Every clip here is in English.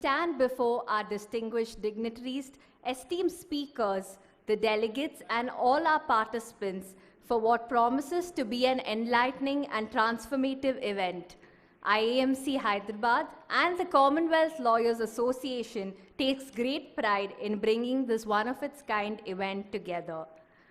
Stand before our distinguished dignitaries, esteemed speakers, the delegates, and all our participants for what promises to be an enlightening and transformative event. IAMC Hyderabad and the Commonwealth Lawyers Association takes great pride in bringing this one-of-its-kind event together.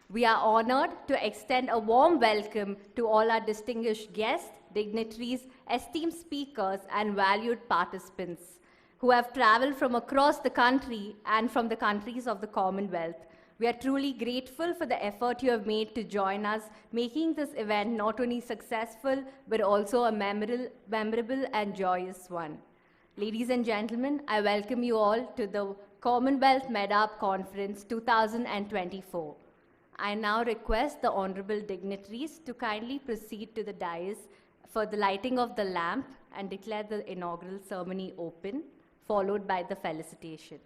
We are honored to extend a warm welcome to all our distinguished guests, dignitaries, esteemed speakers, and valued participants who have traveled from across the country and from the countries of the Commonwealth. We are truly grateful for the effort you have made to join us, making this event not only successful, but also a memorable and joyous one. Ladies and gentlemen, I welcome you all to the Commonwealth Med-Arb Conference 2024. I now request the honorable dignitaries to kindly proceed to the dais for the lighting of the lamp and declare the inaugural ceremony open, followed by the felicitation.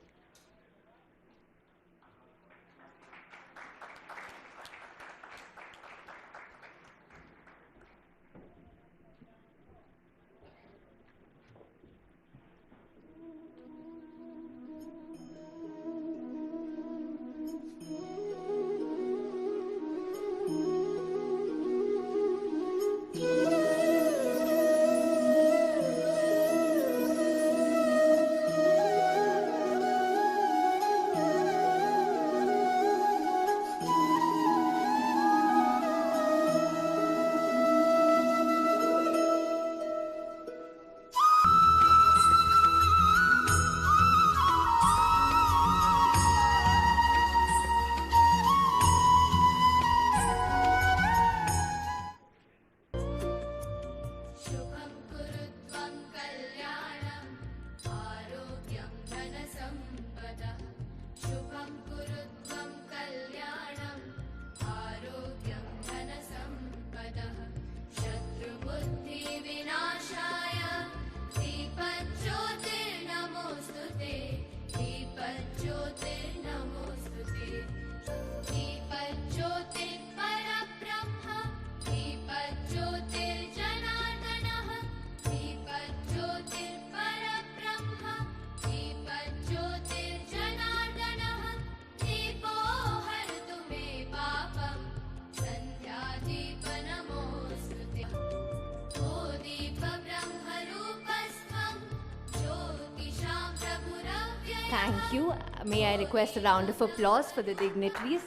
Thank you. May I request a round of applause for the dignitaries?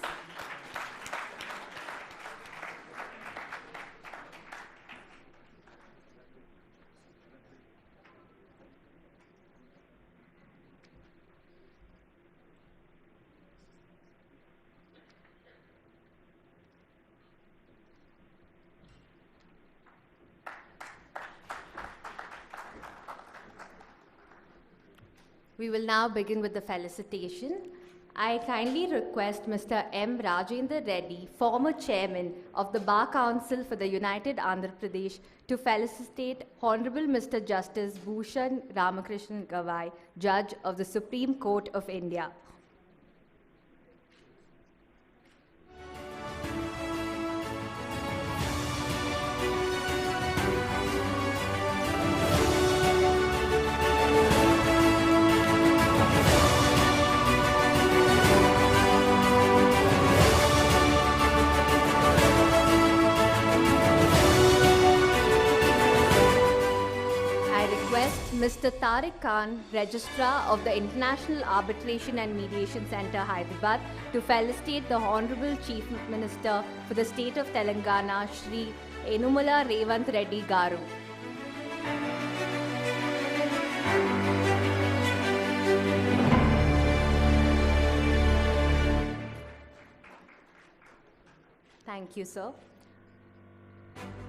We will now begin with the felicitation. I kindly request Mr. M. Rajendra Reddy, former chairman of the Bar Council for the United Andhra Pradesh, to felicitate Honorable Mr. Justice Bhushan Ramakrishnan Gavai, Judge of the Supreme Court of India. Mr. Tariq Khan, Registrar of the International Arbitration and Mediation Center, Hyderabad, to felicitate the Honorable Chief Minister for the State of Telangana, Sri.A.Revanth Reddy Garu. Thank you, sir.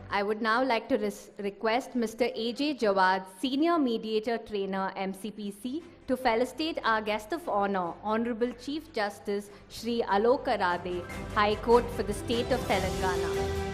I would now like to request Mr. A.J. Jawad, Senior Mediator Trainer, MCPC, to felicitate our guest of honor, Honorable Chief Justice Shri Alok Aradhe, High Court for the State of Telangana.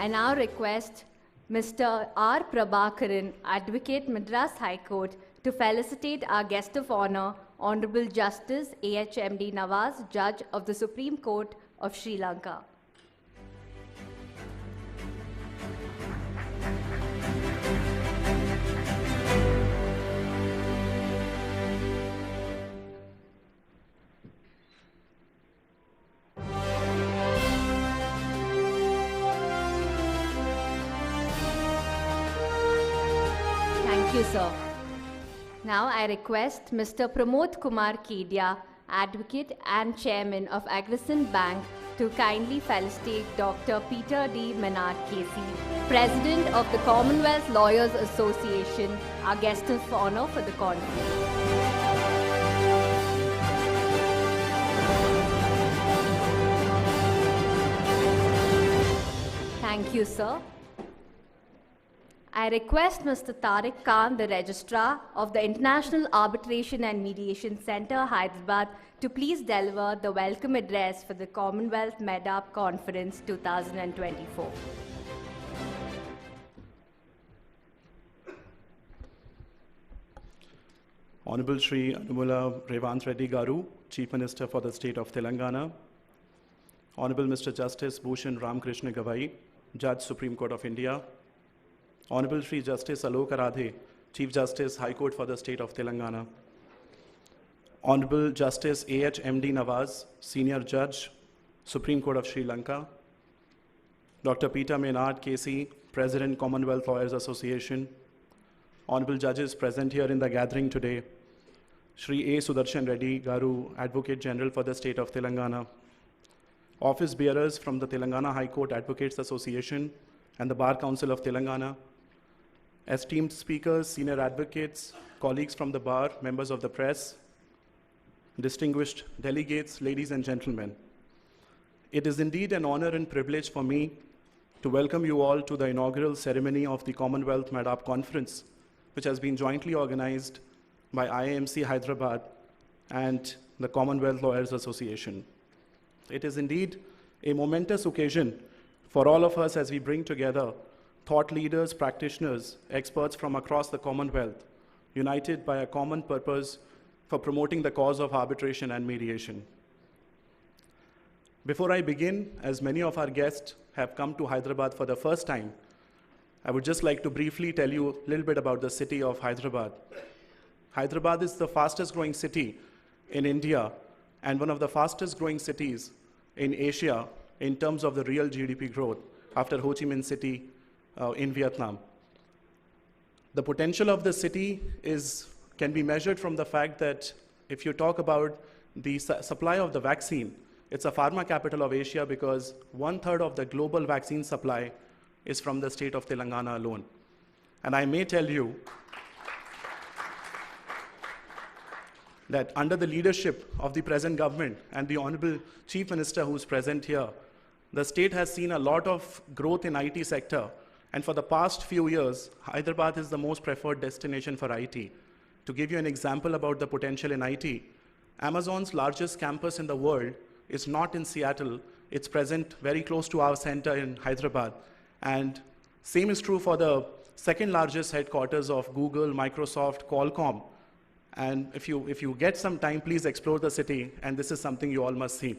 I now request Mr. R. Prabhakaran, Advocate, Madras High Court, to felicitate our guest of honor, Honorable Justice AHMD Nawaz, Judge of the Supreme Court of Sri Lanka. Thank you, sir. Now I request Mr. Pramod Kumar Kedia, Advocate and Chairman of Agrison Bank, to kindly felicitate Dr. Peter D. Menard KC, President of the Commonwealth Lawyers Association, our guest of honor for the conference. Thank you, sir. I request Mr. Tariq Khan, the Registrar of the International Arbitration and Mediation Center, Hyderabad, to please deliver the welcome address for the Commonwealth Med-Arb Conference 2024. Honorable Sri.A.Revanth Reddy Garu, Chief Minister for the State of Telangana. Honorable Mr. Justice Bhushan Ramakrishna Gavai, Judge, Supreme Court of India. Honorable Sri Justice Alok Aradhe, Chief Justice, High Court for the State of Telangana. Honorable Justice AHMD Nawaz, Senior Judge, Supreme Court of Sri Lanka. Dr. Peter Menard KC, President, Commonwealth Lawyers Association. Honorable Judges present here in the gathering today. Sri.A. Sudarshan Reddy Garu, Advocate General for the State of Telangana. Office bearers from the Telangana High Court Advocates Association and the Bar Council of Telangana. Esteemed speakers, senior advocates, colleagues from the bar, members of the press, distinguished delegates, ladies and gentlemen. It is indeed an honor and privilege for me to welcome you all to the inaugural ceremony of the Commonwealth Med-Arb Conference, which has been jointly organized by IAMC Hyderabad and the Commonwealth Lawyers Association. It is indeed a momentous occasion for all of us as we bring together thought leaders, practitioners, experts from across the Commonwealth, united by a common purpose for promoting the cause of arbitration and mediation. Before I begin, as many of our guests have come to Hyderabad for the first time, I would just like to briefly tell you a little bit about the city of Hyderabad. Hyderabad is the fastest growing city in India and one of the fastest growing cities in Asia in terms of the real GDP growth after Ho Chi Minh City in Vietnam. The potential of the city can be measured from the fact that if you talk about the supply of the vaccine, it's a pharma capital of Asia because 1/3 of the global vaccine supply is from the state of Telangana alone. And I may tell you that under the leadership of the present government and the Honorable Chief Minister who's present here, the state has seen a lot of growth in IT sector. And for the past few years, Hyderabad is the most preferred destination for IT. To give you an example about the potential in IT, Amazon's largest campus in the world is not in Seattle. It's present very close to our center in Hyderabad. And same is true for the second largest headquarters of Google, Microsoft, Qualcomm. And if you get some time, please explore the city, and this is something you all must see.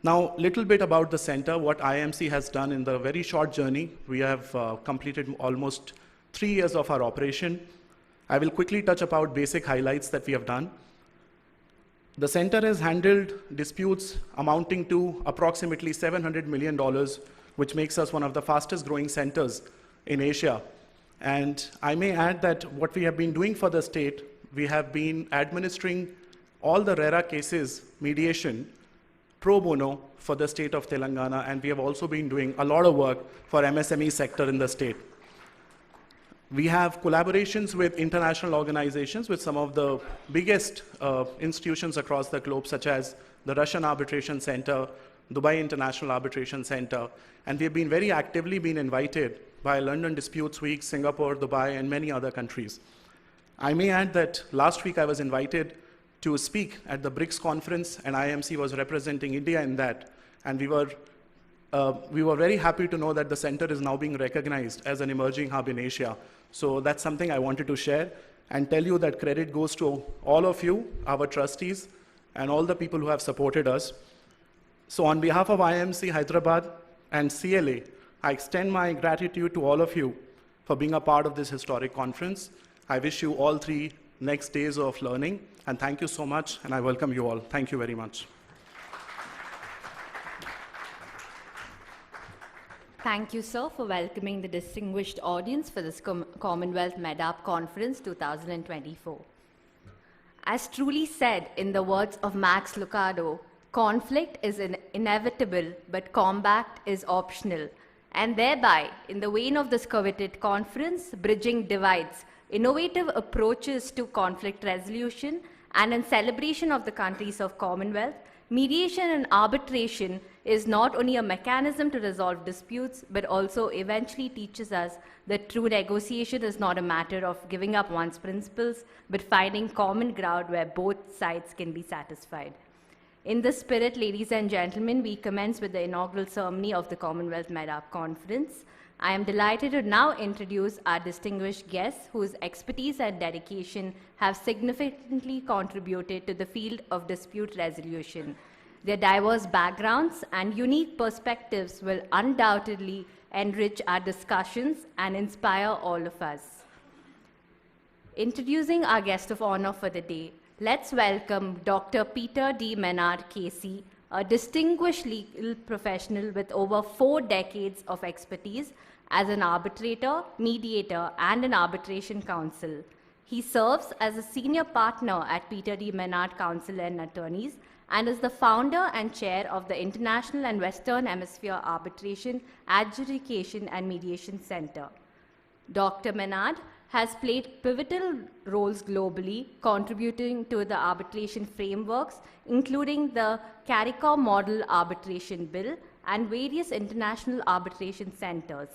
Now, a little bit about the center, what IAMC has done in the very short journey. We have completed almost 3 years of our operation. I will quickly touch about basic highlights that we have done. The center has handled disputes amounting to approximately $700 million, which makes us one of the fastest growing centers in Asia. And I may add that what we have been doing for the state, we have been administering all the RERA cases, mediation, pro bono for the state of Telangana, and we have also been doing a lot of work for MSME sector in the state. We have collaborations with international organizations, with some of the biggest institutions across the globe, such as the Russian Arbitration Center, Dubai International Arbitration Center, and we have been very actively been invited by London Disputes Week, Singapore, Dubai, and many other countries. I may add that last week I was invited to speak at the BRICS conference, and IAMC was representing India in that, and we were we were very happy to know that the center is now being recognized as an emerging hub in Asia. So that's something I wanted to share and tell you that credit goes to all of you, our trustees, and all the people who have supported us. So on behalf of IAMC Hyderabad and CLA, I extend my gratitude to all of you for being a part of this historic conference. I wish you all 3 next days of learning, and thank you so much, and I welcome you all. Thank you very much. Thank you, sir, for welcoming the distinguished audience for this Commonwealth Med-Arb Conference 2024. As truly said in the words of Max Lucado, conflict is inevitable, but combat is optional. And thereby, in the vein of this coveted conference, bridging divides, innovative approaches to conflict resolution, and in celebration of the countries of Commonwealth, mediation and arbitration is not only a mechanism to resolve disputes, but also eventually teaches us that true negotiation is not a matter of giving up one's principles, but finding common ground where both sides can be satisfied. In this spirit, ladies and gentlemen, we commence with the inaugural ceremony of the Commonwealth Med-Arb Conference. I am delighted to now introduce our distinguished guests whose expertise and dedication have significantly contributed to the field of dispute resolution. Their diverse backgrounds and unique perspectives will undoubtedly enrich our discussions and inspire all of us. Introducing our guest of honor for the day, let's welcome Dr. Peter D. Menard, KC, a distinguished legal professional with over 4 decades of expertise as an arbitrator, mediator, and an arbitration counsel. He serves as a senior partner at Peter D. Menard Counsel and Attorneys and is the founder and chair of the International and Western Hemisphere Arbitration, Adjudication, and Mediation Center. Dr. Menard has played pivotal roles globally, contributing to the arbitration frameworks, including the CARICOM Model Arbitration Bill and various international arbitration centers.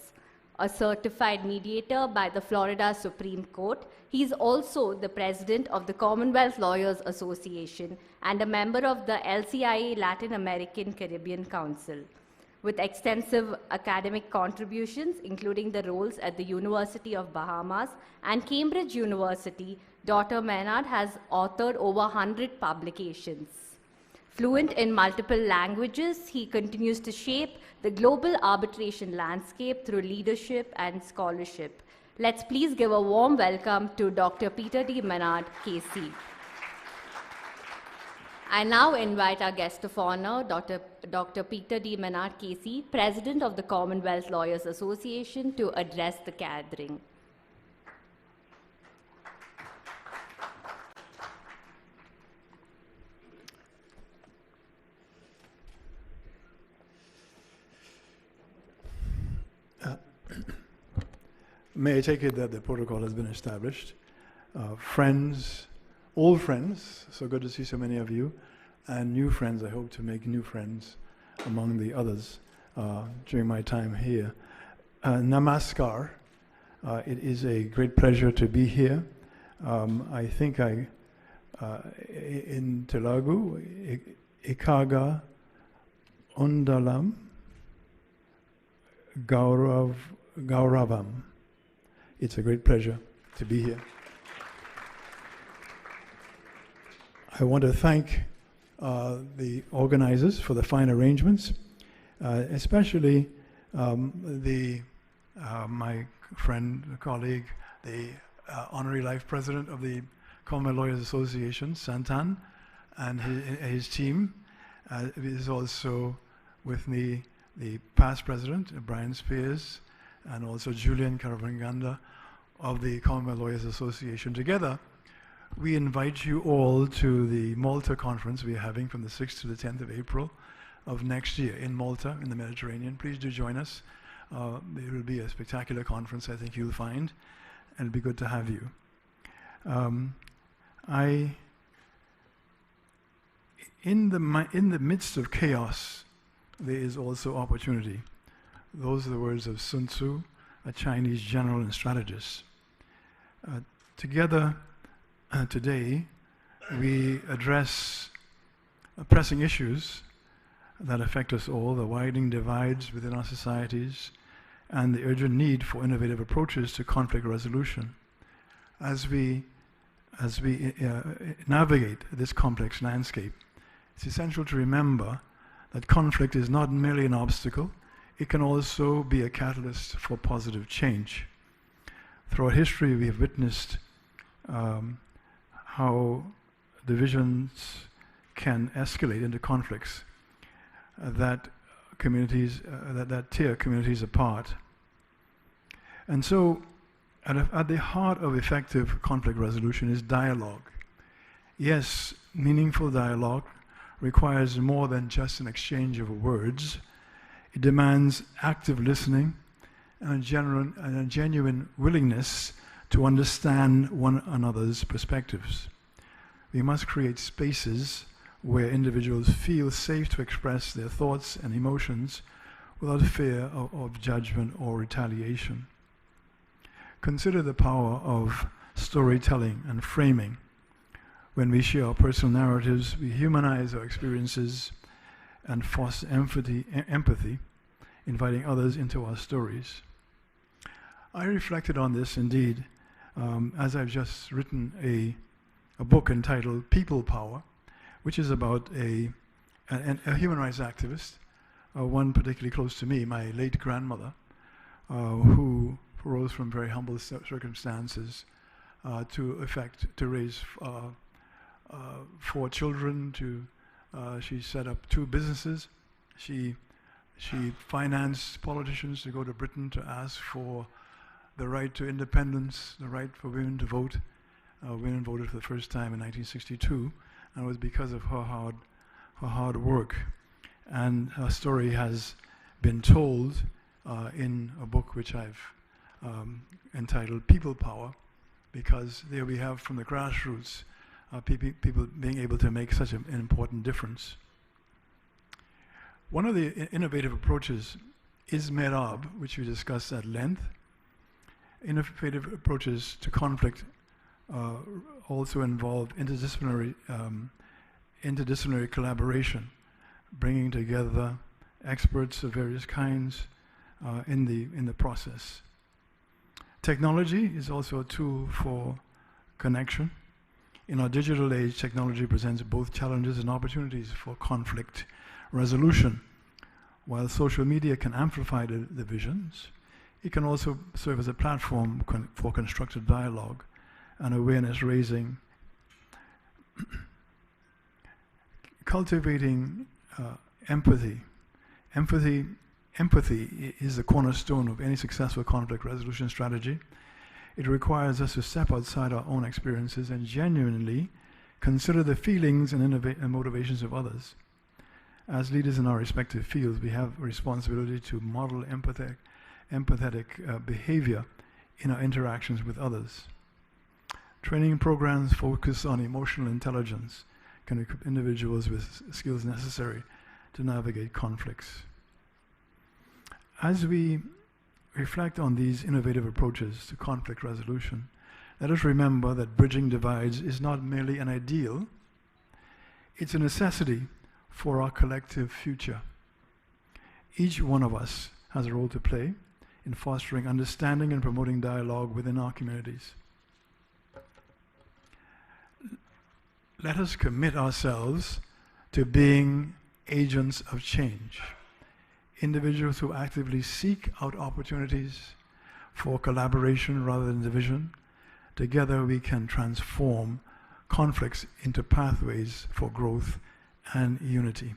A certified mediator by the Florida Supreme Court, he is also the president of the Commonwealth Lawyers Association and a member of the LCIA Latin American Caribbean Council. With extensive academic contributions, including the roles at the University of Bahamas and Cambridge University, Dr. Menard has authored over 100 publications. Fluent in multiple languages, he continues to shape the global arbitration landscape through leadership and scholarship. Let's please give a warm welcome to Dr. Peter D. Menard, KC. I now invite our guest of honor, Dr. Peter D. Menard, KC, President of the Commonwealth Lawyers Association, to address the gathering. May I take it that the protocol has been established? Friends, old friends, so good to see so many of you, and new friends, I hope to make new friends among the others during my time here. Namaskar. It is a great pleasure to be here. I think in Telugu, Ikaga Undalam Gauravam. It's a great pleasure to be here. I want to thank the organizers for the fine arrangements, especially my friend, colleague, the Honorary Life President of the Commonwealth Lawyers Association, Santan, and his team. Is also with me the past president, Brian Spears, and also Julian Karavanganda of the Commonwealth Lawyers Association. Together, we invite you all to the Malta conference we are having from the 6th to the 10th of April of next year in Malta, in the Mediterranean. Please do join us. It will be a spectacular conference, I think you'll find, and it'll be good to have you. In the midst of chaos, there is also opportunity. Those are the words of Sun Tzu, a Chinese general and strategist. Together today, we address pressing issues that affect us all, the widening divides within our societies, and the urgent need for innovative approaches to conflict resolution. As we navigate this complex landscape, it's essential to remember that conflict is not merely an obstacle, it can also be a catalyst for positive change. Throughout history, we have witnessed how divisions can escalate into conflicts that tear communities apart. And so, at the heart of effective conflict resolution is dialogue. Yes, meaningful dialogue requires more than just an exchange of words. It demands active listening and a genuine willingness to understand one another's perspectives. We must create spaces where individuals feel safe to express their thoughts and emotions without fear of judgment or retaliation. Consider the power of storytelling and framing. When we share our personal narratives, we humanize our experiences and foster empathy, inviting others into our stories. I reflected on this indeed as I've just written a book entitled People Power, which is about a human rights activist, one particularly close to me, my late grandmother, who rose from very humble circumstances to raise 4 children. She set up 2 businesses. She financed politicians to go to Britain to ask for the right to independence, the right for women to vote. Women voted for the first time in 1962, and it was because of her hard work. And her story has been told in a book which I've entitled People Power, because there we have from the grassroots people being able to make such an important difference. One of the innovative approaches is Med-Arb, which we discussed at length. Innovative approaches to conflict also involve interdisciplinary collaboration, bringing together experts of various kinds in the process. Technology is also a tool for connection. In our digital age, technology presents both challenges and opportunities for conflict resolution. While social media can amplify the divisions, it can also serve as a platform for constructive dialogue and awareness raising. Cultivating empathy. Empathy is the cornerstone of any successful conflict resolution strategy. It requires us to step outside our own experiences and genuinely consider the feelings and motivations of others. As leaders in our respective fields, we have a responsibility to model empathetic behavior in our interactions with others. Training programs focus on emotional intelligence can equip individuals with skills necessary to navigate conflicts. As we reflect on these innovative approaches to conflict resolution, let us remember that bridging divides is not merely an ideal, it's a necessity for our collective future. Each one of us has a role to play in fostering understanding and promoting dialogue within our communities. Let us commit ourselves to being agents of change, individuals who actively seek out opportunities for collaboration rather than division. Together we can transform conflicts into pathways for growth and unity.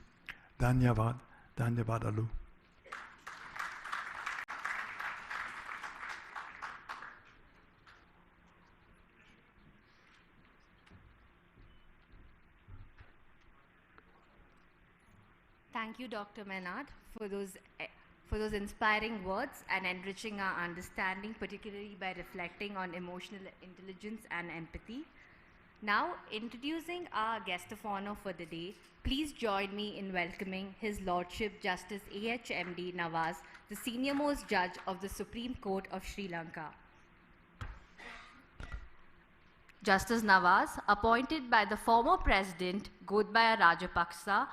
Dhanyavad, Dhanyavad Alu. Thank you, Dr. Menard, for those inspiring words and enriching our understanding, particularly by reflecting on emotional intelligence and empathy. Now, introducing our guest of honor for the day, please join me in welcoming His Lordship Justice A.H.M.D. Nawaz, the senior-most judge of the Supreme Court of Sri Lanka. Justice Nawaz, appointed by the former President Godbaya Rajapaksa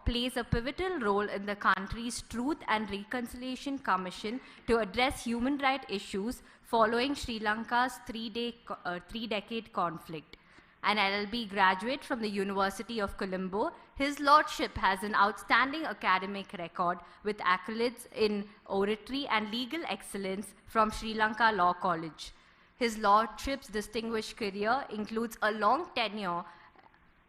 plays a pivotal role in the country's Truth and Reconciliation Commission to address human rights issues following Sri Lanka's three-decade conflict. An LLB graduate from the University of Colombo, His Lordship has an outstanding academic record with accolades in oratory and legal excellence from Sri Lanka Law College. His Lordship's distinguished career includes a long tenure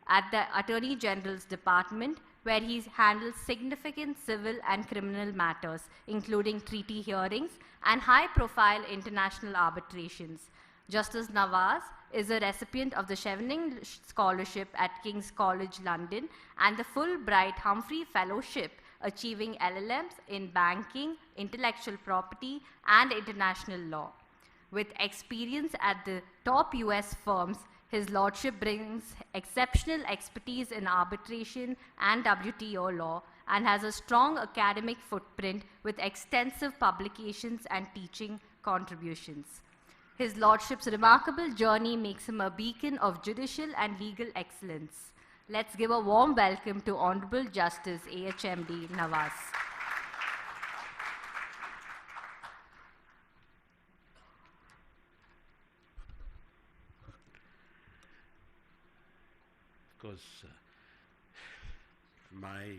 at the Attorney General's Department, where he handles significant civil and criminal matters, including treaty hearings and high-profile international arbitrations. Justice Nawaz is a recipient of the Chevening Scholarship at King's College London and the Fulbright Humphrey Fellowship, achieving LLMs in banking, intellectual property, and international law. With experience at the top US firms, His Lordship brings exceptional expertise in arbitration and WTO law and has a strong academic footprint with extensive publications and teaching contributions. His Lordship's remarkable journey makes him a beacon of judicial and legal excellence. Let's give a warm welcome to Honorable Justice AHMD Nawaz. Of course, my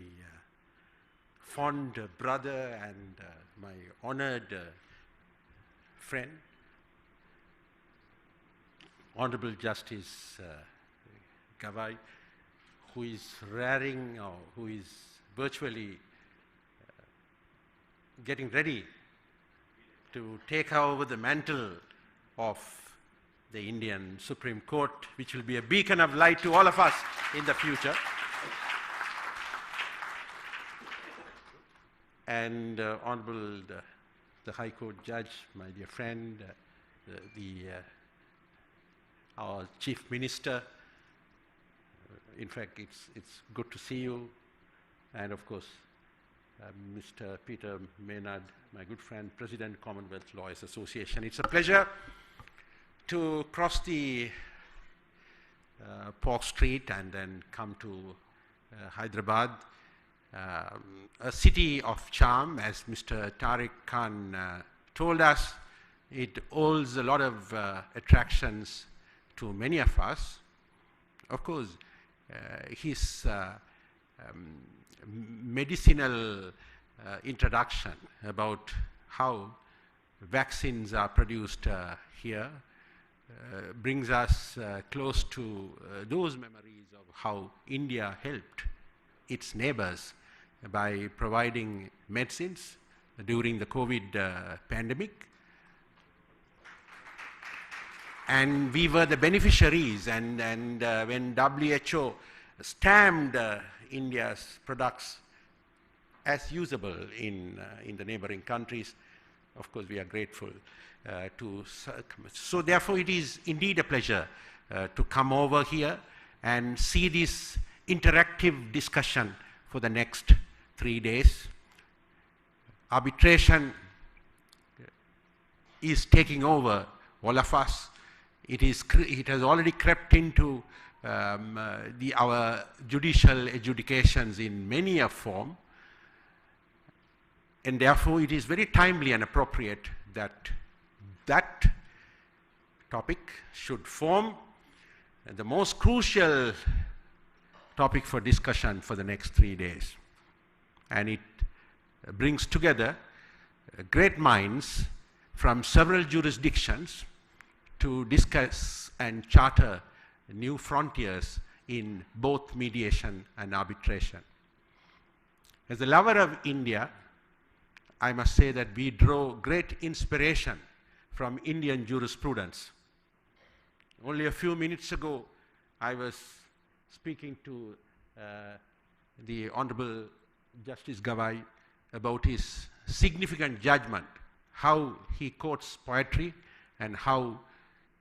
fond brother and my honored friend, Honorable Justice Gavai, who is raring, or who is virtually getting ready to take over the mantle of the Indian Supreme Court, which will be a beacon of light to all of us in the future. And Honorable the High Court Judge, my dear friend, our Chief Minister. In fact, it's good to see you. And of course, Mr. Peter Menard, my good friend, President, Commonwealth Lawyers Association. It's a pleasure to cross the Park Street and then come to Hyderabad, a city of charm, as Mr. Tariq Khan told us. It holds a lot of attractions to many of us. Of course, his medicinal introduction about how vaccines are produced here brings us close to those memories of how India helped its neighbors by providing medicines during the COVID pandemic. And we were the beneficiaries, and when WHO stamped India's products as usable in the neighboring countries, of course we are grateful to. So therefore it is indeed a pleasure to come over here and see this interactive discussion for the next 3 days. Arbitration is taking over all of us. It has already crept into our judicial adjudications in many a form, and therefore it is very timely and appropriate that that topic should form the most crucial topic for discussion for the next 3 days. And it brings together great minds from several jurisdictions to discuss and charter new frontiers in both mediation and arbitration. As a lover of India, I must say that we draw great inspiration from Indian jurisprudence. Only a few minutes ago, I was speaking to the Honorable Justice Gavai about his significant judgment, how he quotes poetry and how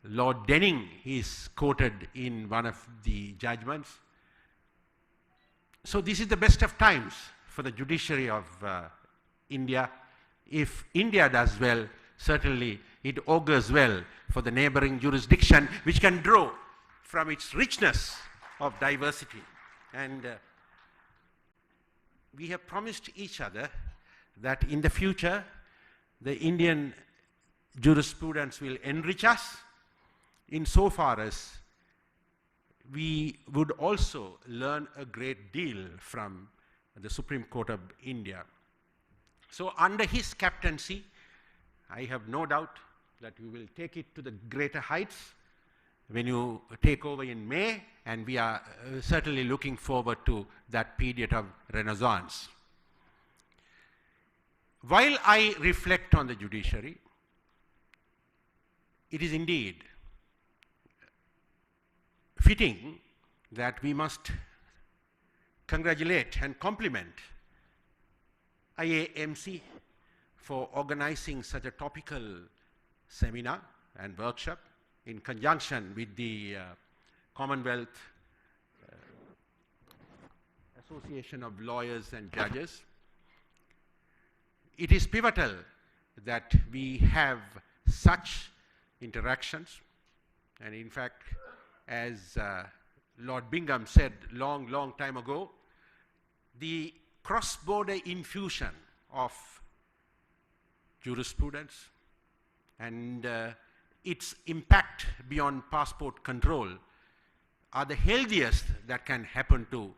Lord Denning is quoted in one of the judgments. So this is the best of times for the judiciary of India. If India does well, certainly it augurs well for the neighboring jurisdiction, which can draw from its richness of diversity. And we have promised each other that in the future, the Indian jurisprudence will enrich us insofar as we would also learn a great deal from the Supreme Court of India. So under his captaincy, I have no doubt that we will take it to the greater heights when you take over in May, and we are certainly looking forward to that period of renaissance. While I reflect on the judiciary, it is indeed fitting that we must congratulate and compliment IAMC for organizing such a topical seminar and workshop in conjunction with the Commonwealth Association of Lawyers and Judges. It is pivotal that we have such interactions, and in fact, as Lord Bingham said long time ago, the cross-border infusion of jurisprudence and its impact beyond passport control are the healthiest that can happen to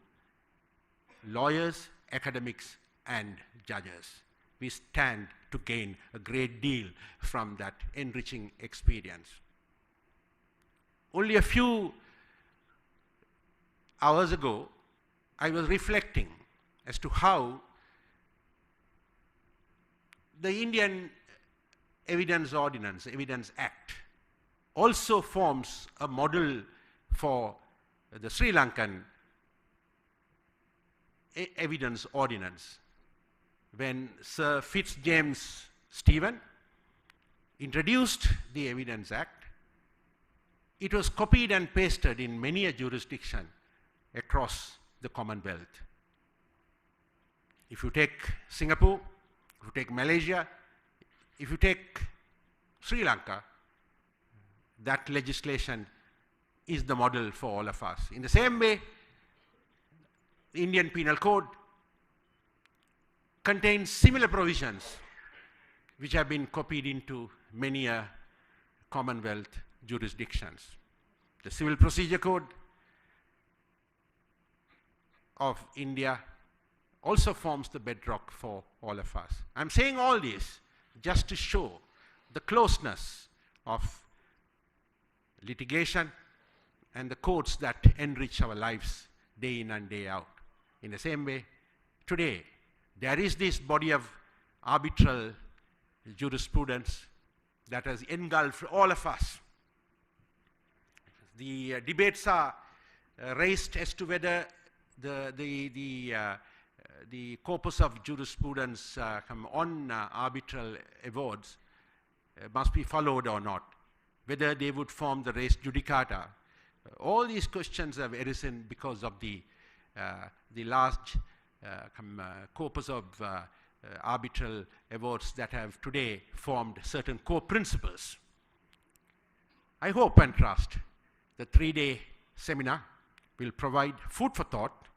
lawyers, academics, and judges. We stand to gain a great deal from that enriching experience. Only a few hours ago, I was reflecting as to how the Indian Evidence Ordinance, Evidence Act, also forms a model for the Sri Lankan Evidence Ordinance. When Sir Fitzjames Stephen introduced the Evidence Act, it was copied and pasted in many a jurisdiction across the Commonwealth. If you take Singapore, if you take Malaysia, if you take Sri Lanka, that legislation is the model for all of us. In the same way, the Indian Penal Code contains similar provisions which have been copied into many Commonwealth jurisdictions. The Civil Procedure Code of India also forms the bedrock for all of us. I'm saying all this just to show the closeness of litigation and the courts that enrich our lives day in and day out. In the same way, today, there is this body of arbitral jurisprudence that has engulfed all of us. The debates are raised as to whether the corpus of jurisprudence on arbitral awards must be followed or not, whether they would form the res judicata. All these questions have arisen because of the large corpus of arbitral awards that have today formed certain core principles. I hope and trust the 3-day seminar will provide food for thought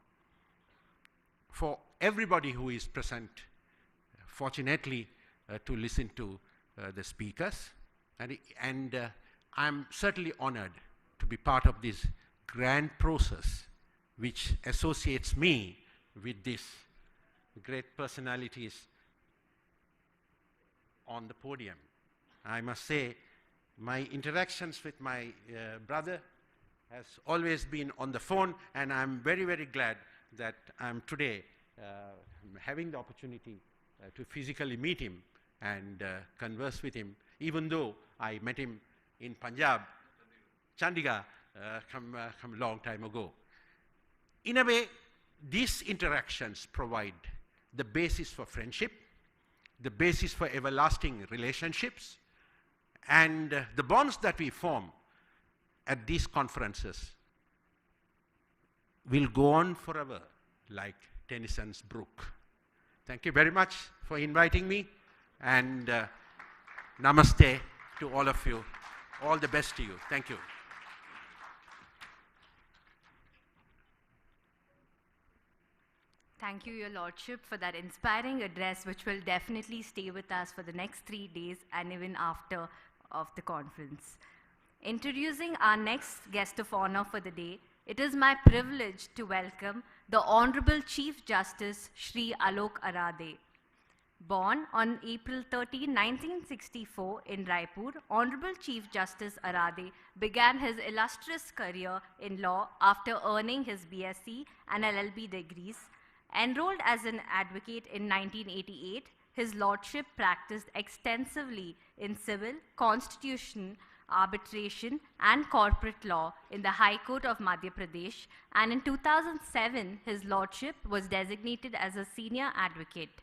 for everybody who is present, fortunately, to listen to the speakers. And I'm certainly honored to be part of this grand process which associates me with these great personalities on the podium. I must say, my interactions with my brother has always been on the phone, and I'm very, very glad that I'm today having the opportunity to physically meet him and converse with him, even though I met him in Punjab, Chandigarh, a long time ago. In a way, these interactions provide the basis for friendship, the basis for everlasting relationships, and the bonds that we form at these conferences will go on forever, like Tennyson's brook. Thank you very much for inviting me, and namaste to all of you. All the best to you. Thank you. Thank you, Your Lordship, for that inspiring address, which will definitely stay with us for the next 3 days and even after of the conference. Introducing our next guest of honor for the day, it is my privilege to welcome the Honorable Chief Justice Sri Alok Aradhe. Born on April 13, 1964 in Raipur, Honorable Chief Justice Aradhe began his illustrious career in law after earning his BSc and LLB degrees. Enrolled as an advocate in 1988, his lordship practiced extensively in civil, constitution, arbitration, and corporate law in the High Court of Madhya Pradesh, and in 2007, his lordship was designated as a senior advocate.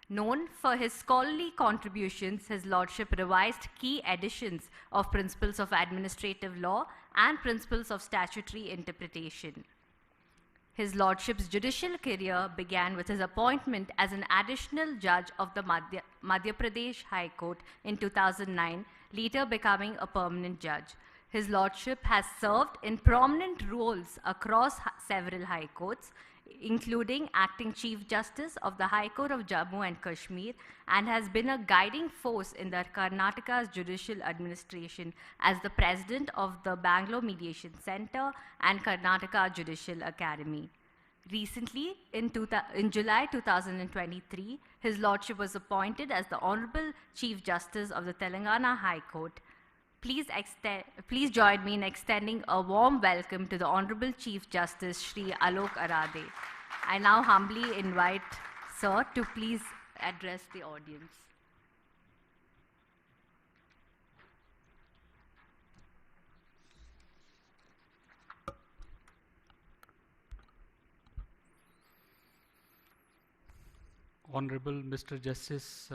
Known for his scholarly contributions, his lordship revised key editions of Principles of Administrative Law and Principles of Statutory Interpretation. His lordship's judicial career began with his appointment as an additional judge of the Madhya Pradesh High Court in 2009, later becoming a permanent judge. His lordship has served in prominent roles across several high courts, including acting Chief Justice of the High Court of Jammu and Kashmir, and has been a guiding force in the Karnataka's judicial administration as the president of the Bangalore Mediation Center and Karnataka Judicial Academy. Recently, in July 2023, his lordship was appointed as the Honorable Chief Justice of the Telangana High Court. Please join me in extending a warm welcome to the Honorable Chief Justice Sri Alok Aradhe. I now humbly invite Sir to please address the audience. Honorable Mr. Justice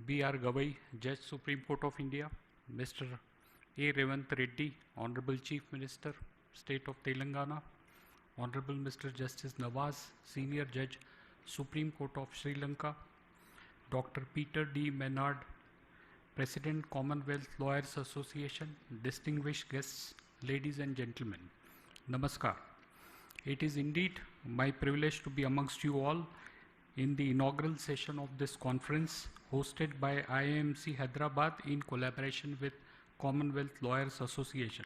B.R. Gavai, Judge Supreme Court of India, Mr. Sri.A.Revanth Reddy, Honorable Chief Minister, State of Telangana, Honorable Mr. Justice Nawaz, Senior Judge, Supreme Court of Sri Lanka, Dr. Peter D. Menard, President, Commonwealth Lawyers Association, distinguished guests, ladies and gentlemen, Namaskar. It is indeed my privilege to be amongst you all in the inaugural session of this conference hosted by IAMC Hyderabad in collaboration with Commonwealth Lawyers Association.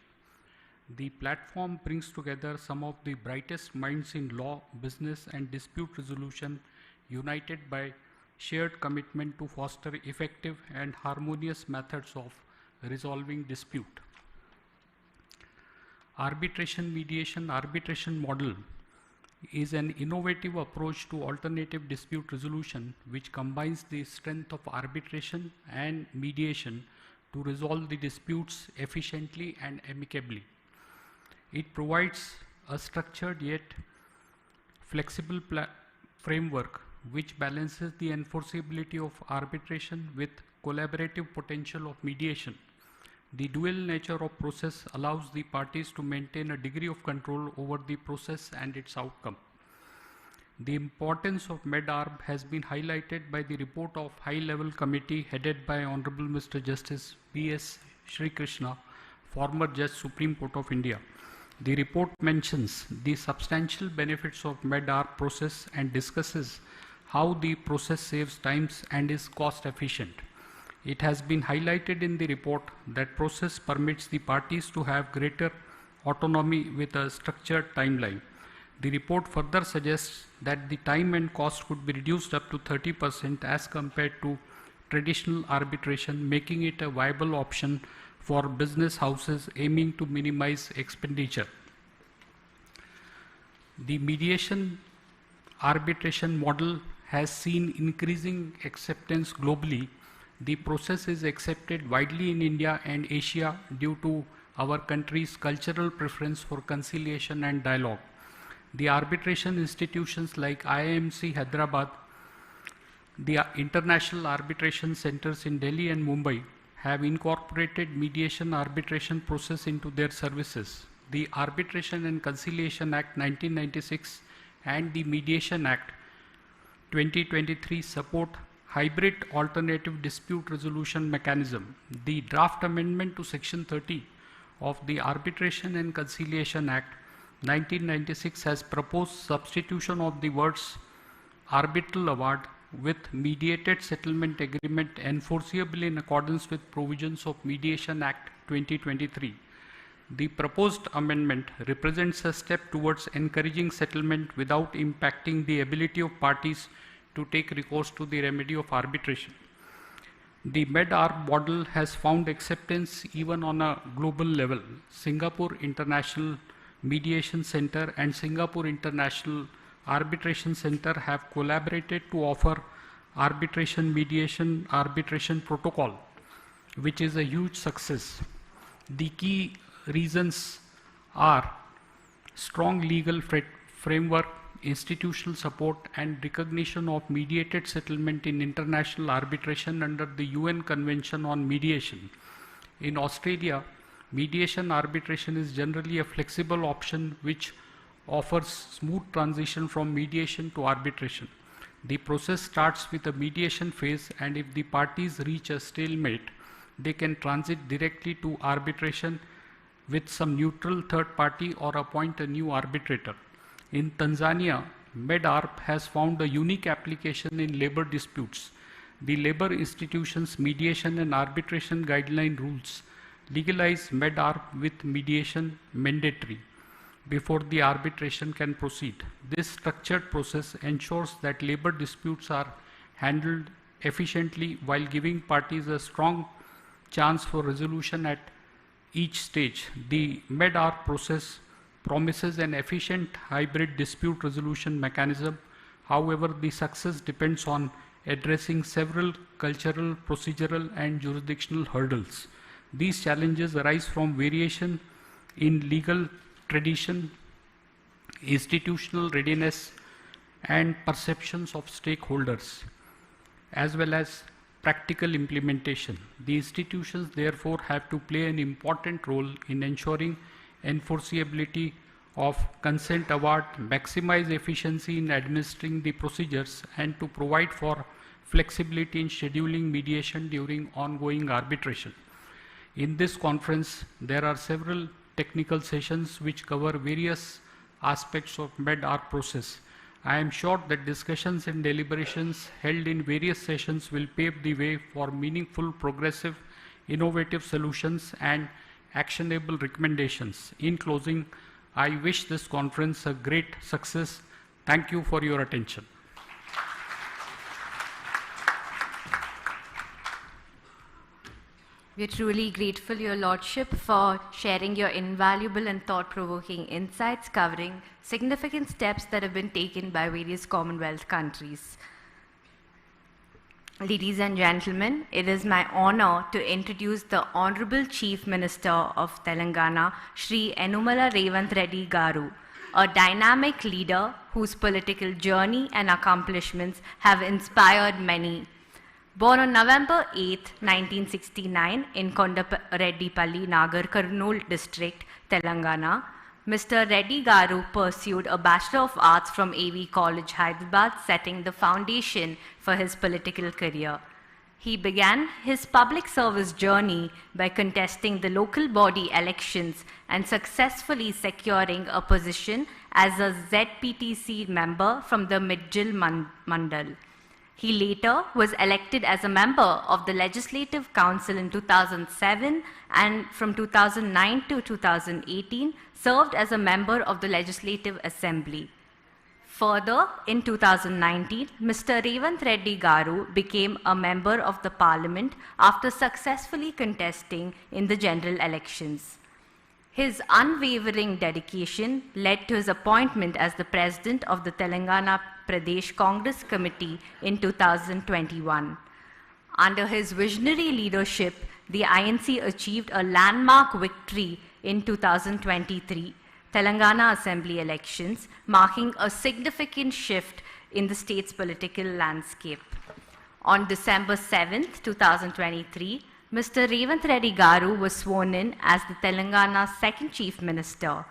The platform brings together some of the brightest minds in law, business, and dispute resolution, united by shared commitment to foster effective and harmonious methods of resolving dispute. Arbitration model is an innovative approach to alternative dispute resolution which combines the strength of arbitration and mediation to resolve the disputes efficiently and amicably. It provides a structured yet flexible framework which balances the enforceability of arbitration with collaborative potential of mediation. The dual nature of process allows the parties to maintain a degree of control over the process and its outcome. The importance of Med-Arb has been highlighted by the report of high-level committee headed by Honorable Mr. Justice B.S. Sri Krishna, former Judge Supreme Court of India. The report mentions the substantial benefits of Med-Arb process and discusses how the process saves times and is cost efficient. It has been highlighted in the report that process permits the parties to have greater autonomy with a structured timeline. The report further suggests that the time and cost could be reduced up to 30% as compared to traditional arbitration, making it a viable option for business houses aiming to minimize expenditure. The mediation arbitration model has seen increasing acceptance globally. The process is accepted widely in India and Asia due to our country's cultural preference for conciliation and dialogue. The arbitration institutions like IAMC Hyderabad, the international arbitration centers in Delhi and Mumbai have incorporated mediation arbitration process into their services. The Arbitration and Conciliation Act 1996 and the Mediation Act 2023 support hybrid alternative dispute resolution mechanism. The draft amendment to Section 30 of the Arbitration and Conciliation Act 1996 has proposed substitution of the words arbitral award with mediated settlement agreement enforceable in accordance with provisions of Mediation Act 2023. The proposed amendment represents a step towards encouraging settlement without impacting the ability of parties to take recourse to the remedy of arbitration. The Med-Arb model has found acceptance even on a global level. Singapore International Mediation Center and Singapore International Arbitration Center have collaborated to offer arbitration protocol, which is a huge success. The key reasons are strong legal framework, institutional support, and recognition of mediated settlement in international arbitration under the UN Convention on Mediation. In Australia, mediation arbitration is generally a flexible option which offers smooth transition from mediation to arbitration. The process starts with a mediation phase, and if the parties reach a stalemate, they can transit directly to arbitration with some neutral third party or appoint a new arbitrator. In Tanzania, Med-Arb has found a unique application in labor disputes. The labor institutions mediation and arbitration guideline rules legalize Med-Arb with mediation mandatory before the arbitration can proceed. This structured process ensures that labor disputes are handled efficiently while giving parties a strong chance for resolution at each stage. The Med-Arb process promises an efficient hybrid dispute resolution mechanism. However, the success depends on addressing several cultural, procedural, and jurisdictional hurdles. These challenges arise from variation in legal tradition, institutional readiness, and perceptions of stakeholders, as well as practical implementation. The institutions therefore have to play an important role in ensuring enforceability of consent award, maximize efficiency in administering the procedures, and to provide for flexibility in scheduling mediation during ongoing arbitration. In this conference, there are several technical sessions which cover various aspects of Med-Arb process. I am sure that discussions and deliberations held in various sessions will pave the way for meaningful, progressive, innovative solutions and actionable recommendations. In closing, I wish this conference a great success. Thank you for your attention. We are truly grateful, Your Lordship, for sharing your invaluable and thought-provoking insights covering significant steps that have been taken by various Commonwealth countries. Ladies and gentlemen, it is my honor to introduce the Honorable Chief Minister of Telangana, Sri.A.Revanth Reddy Garu, a dynamic leader whose political journey and accomplishments have inspired many. Born on November 8, 1969 in Kondareddipalli, Nagar Kurnool district, Telangana, Mr. Reddy Garu pursued a Bachelor of Arts from AV College, Hyderabad, setting the foundation for his political career. He began his public service journey by contesting the local body elections and successfully securing a position as a ZPTC member from the Midjil Mandal. He later was elected as a member of the Legislative Council in 2007 and from 2009 to 2018 served as a member of the Legislative Assembly. Further, in 2019, Mr. Revanth Reddy Garu became a member of the Parliament after successfully contesting in the general elections. His unwavering dedication led to his appointment as the President of the Telangana Pradesh Congress Committee in 2021. Under his visionary leadership, the INC achieved a landmark victory in 2023 Telangana Assembly elections, marking a significant shift in the state's political landscape. On December 7, 2023, Mr. Revanth Reddy Garu was sworn in as the Telangana's second Chief Minister.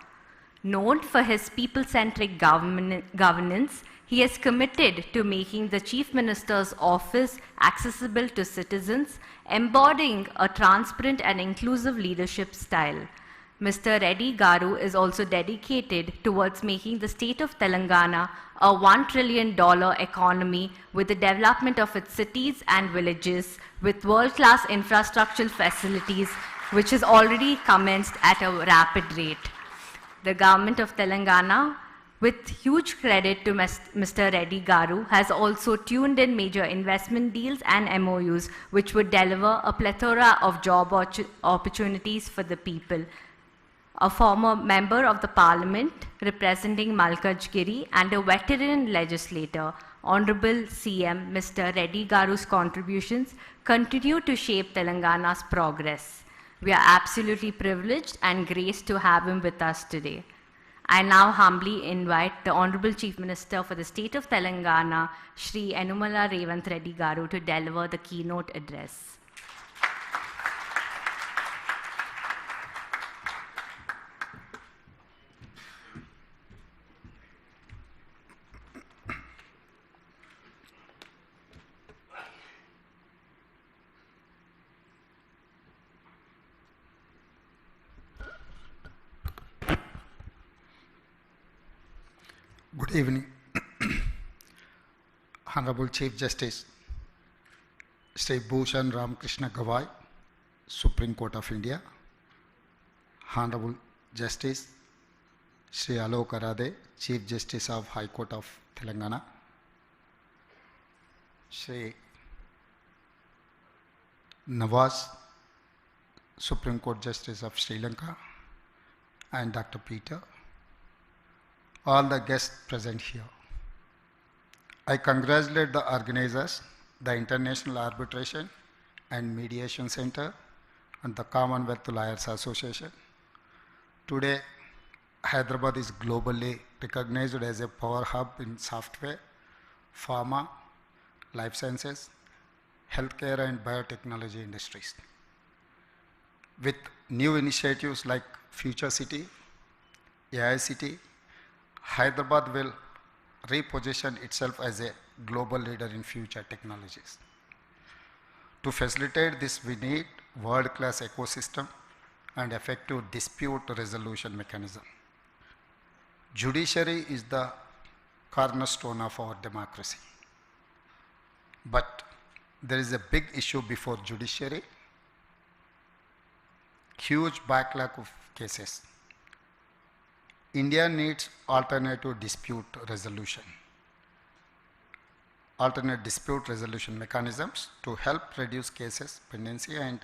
Known for his people-centric governance, he is committed to making the Chief Minister's office accessible to citizens, embodying a transparent and inclusive leadership style. Mr. Reddy Garu is also dedicated towards making the state of Telangana a $1 trillion economy with the development of its cities and villages with world-class infrastructural facilities, which has already commenced at a rapid rate. The government of Telangana, with huge credit to Mr. Reddy Garu, has also tuned in major investment deals and MOUs, which would deliver a plethora of job opportunities for the people. A former member of the parliament representing Malkajgiri and a veteran legislator, Honorable CM Mr. Reddy Garu's contributions continue to shape Telangana's progress. We are absolutely privileged and graced to have him with us today. I now humbly invite the Honorable Chief Minister for the State of Telangana, Sri.A.Revanth Reddy Garu, to deliver the keynote address. Good evening. Honorable Chief Justice Sri Bhushan Ramakrishna Gavai, Supreme Court of India, Honorable Justice Sri Alok Aradhe, Chief Justice of High Court of Telangana, Sri Nawaz, Supreme Court Justice of Sri Lanka, and Dr. Peter, all the guests present here. I congratulate the organizers, the International Arbitration and Mediation Center, and the Commonwealth Lawyers Association. Today, Hyderabad is globally recognized as a power hub in software, pharma, life sciences, healthcare and biotechnology industries. With new initiatives like Future City, AI City, Hyderabad will reposition itself as a global leader in future technologies. To facilitate this, we need world-class ecosystem and effective dispute resolution mechanism. Judiciary is the cornerstone of our democracy. But there is a big issue before judiciary, huge backlog of cases. India needs alternative dispute resolution mechanisms to help reduce cases pendency and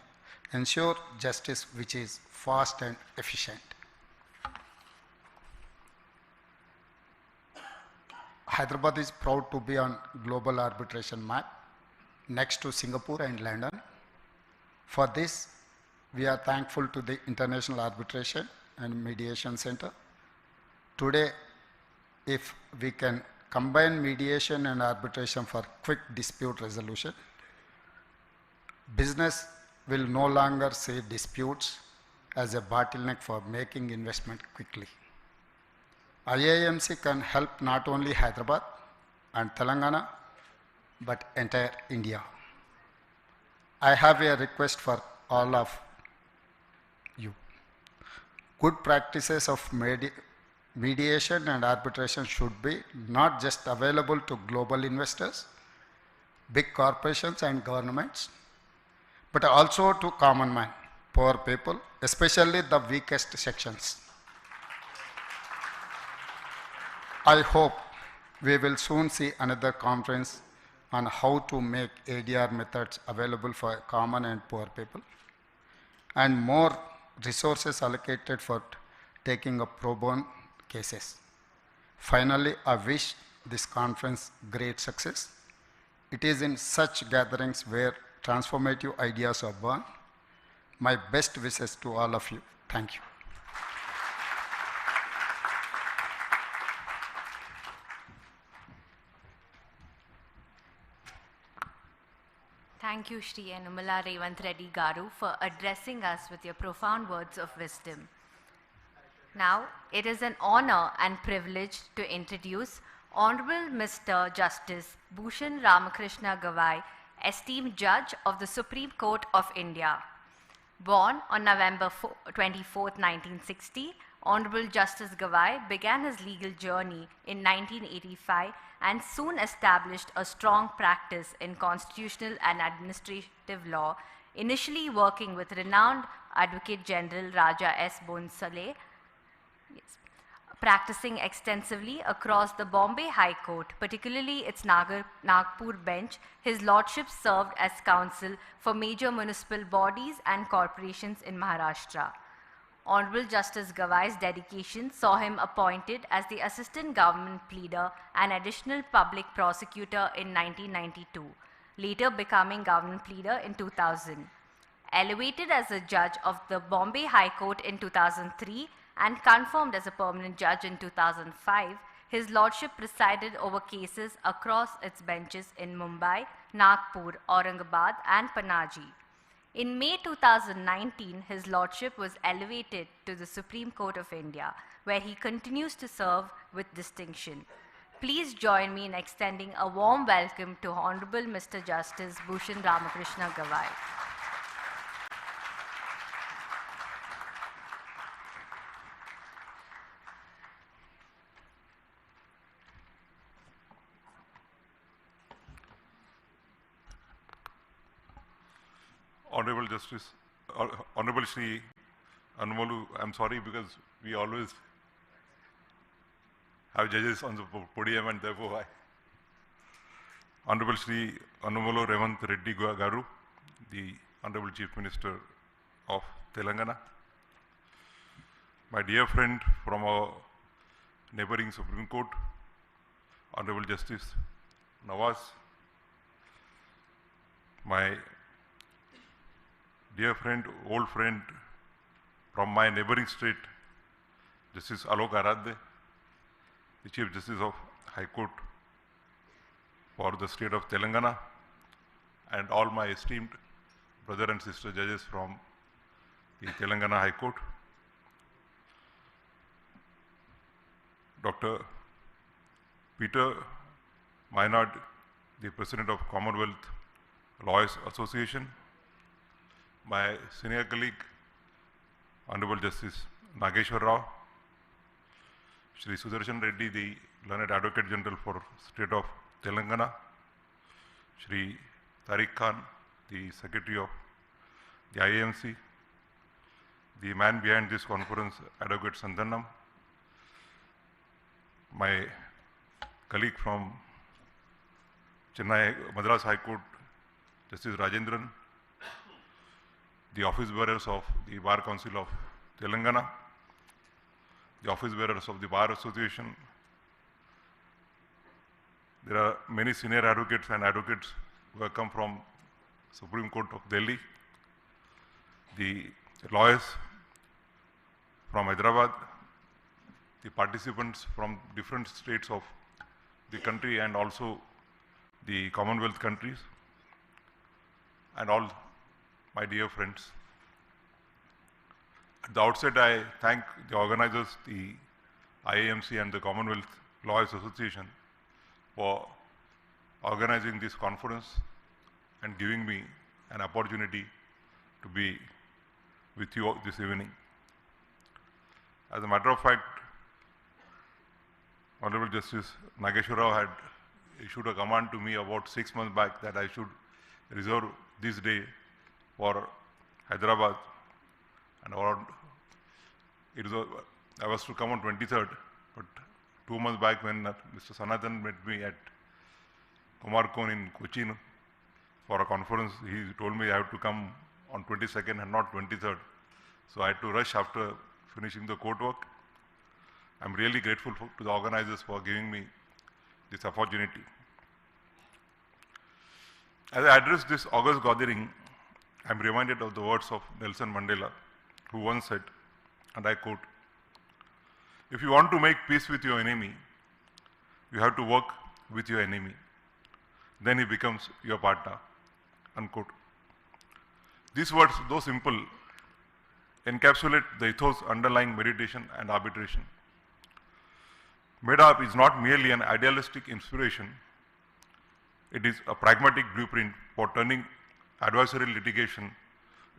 ensure justice which is fast and efficient. Hyderabad is proud to be on global arbitration map next to Singapore and London. For this, we are thankful to the International Arbitration and Mediation Center. Today, if we can combine mediation and arbitration for quick dispute resolution, business will no longer see disputes as a bottleneck for making investment quickly. IAMC can help not only Hyderabad and Telangana, but entire India. I have a request for all of you. Good practices of mediation and arbitration should be not just available to global investors, big corporations and governments, but also to common man, poor people, especially the weakest sections. I hope we will soon see another conference on how to make ADR methods available for common and poor people, and more resources allocated for taking up pro bono cases. Finally, I wish this conference great success. It is in such gatherings where transformative ideas are born. My best wishes to all of you. Thank you. Thank you, Sri.A.Revanth Reddy Garu, for addressing us with your profound words of wisdom. Now, it is an honor and privilege to introduce Honorable Mr. Justice Bhushan Ramakrishna Gavai, esteemed Judge of the Supreme Court of India. Born on November 24, 1960, Honorable Justice Gavai began his legal journey in 1985 and soon established a strong practice in constitutional and administrative law, initially working with renowned Advocate General Raja S. Bonsale, practicing extensively across the Bombay High Court, particularly its Nagpur bench. His lordship served as counsel for major municipal bodies and corporations in Maharashtra. Honorable Justice Gavai's dedication saw him appointed as the Assistant Government Pleader and Additional Public Prosecutor in 1992, later becoming Government Pleader in 2000. Elevated as a judge of the Bombay High Court in 2003 and confirmed as a permanent judge in 2005, his lordship presided over cases across its benches in Mumbai, Nagpur, Aurangabad and Panaji. In May 2019, his lordship was elevated to the Supreme Court of India, where he continues to serve with distinction. Please join me in extending a warm welcome to Honorable Mr. Justice Bhushan Ramakrishna Gavai. Honorable Justice, Honorable Shri Anmolu, I'm sorry because we always have judges on the podium and therefore Honorable Shri Sri.A.Revanth Reddy Garu, the Honorable Chief Minister of Telangana, my dear friend from our neighboring Supreme Court, Honorable Justice Nawaz, my dear friend, old friend from my neighboring state, Justice Alok Aradhe, the Chief Justice of High Court for the state of Telangana, and all my esteemed brother and sister judges from the Telangana High Court, Dr. Peter Menard, the President of Commonwealth Lawyers Association, my senior colleague, Honorable Justice Nageshwar Rao, Shri Sudarshan Reddy, the Learned Advocate General for State of Telangana, Shri Tariq Khan, the Secretary of the IAMC, the man behind this conference, Advocate Santhanam, my colleague from Chennai, Madras High Court, Justice Rajendran, the office bearers of the Bar Council of Telangana, the office bearers of the Bar Association. There are many senior advocates and advocates who have come from Supreme Court of Delhi, the lawyers from Hyderabad, the participants from different states of the country and also the Commonwealth countries, and all my dear friends. At the outset, I thank the organizers, the IAMC and the Commonwealth Lawyers Association for organizing this conference and giving me an opportunity to be with you this evening. As a matter of fact, Honorable Justice Nageshwar Rao had issued a command to me about 6 months back that I should reserve this day for Hyderabad, and around I was to come on 23rd, but 2 months back when Mr. Sanathan met me at Kumarkon in Cochin for a conference, he told me I have to come on 22nd and not 23rd. So I had to rush after finishing the court work. I'm really grateful to the organizers for giving me this opportunity. As I address this August gathering, I'm reminded of the words of Nelson Mandela, who once said, and I quote, "If you want to make peace with your enemy, you have to work with your enemy. Then he becomes your partner," unquote. These words, though simple, encapsulate the ethos underlying meditation and arbitration. Med-Arb is not merely an idealistic inspiration, it is a pragmatic blueprint for turning adversarial litigation